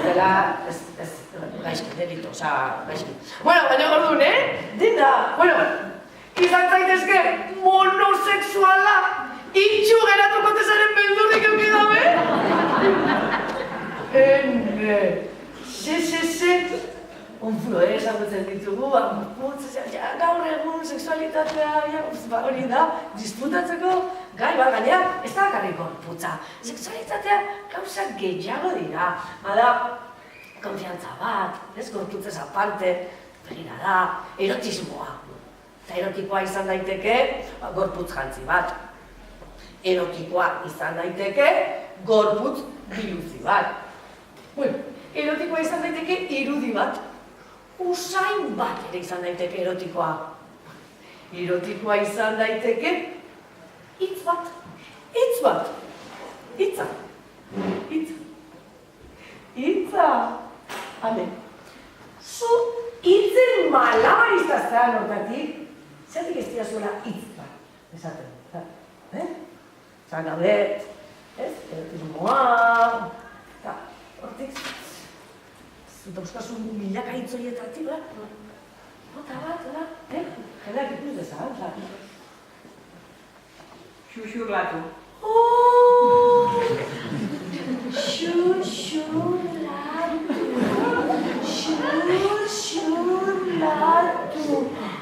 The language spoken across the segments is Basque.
dela, ez, gaizki, delito, gaizki. Bueno, baina gordun, Dena, bueno, izan zaitezke monosexuala, itxu geratuko tezaren beldurrik euki gabe? Onflo, esagutzen ditugu, gaur egun sexualitatea, hori da, disputatzeko gai bat, gainera, ez da bakarrik gorputza. Sexualitatea gauza gehiago dira, bada, konfiantza bat, ez gorputzez aparte, begira da, erotismoa. Eta erotikoa izan daiteke, gorputz jantzi bat. Erotikoa izan daiteke, gorputz biluzi bat. Erotikoa izan daiteke, irudi bat. Usain bat ere izan daiteke erotikoa. Erotikoa izan daiteke, hitz bat. Hitz bat. Hitza. Hitza. Hitza. Hale. Zu hitzen malabarista zan hortatik, zertik ez dira zuela hitz bat. Esaten. Zan gabe, erotismoa, eta hortik, dauzkasun milaka hitzoietatik, bota bat, jenak ikus dezan, Xuxurlatu. Xuxurlatu,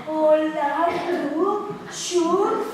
olatu, xur,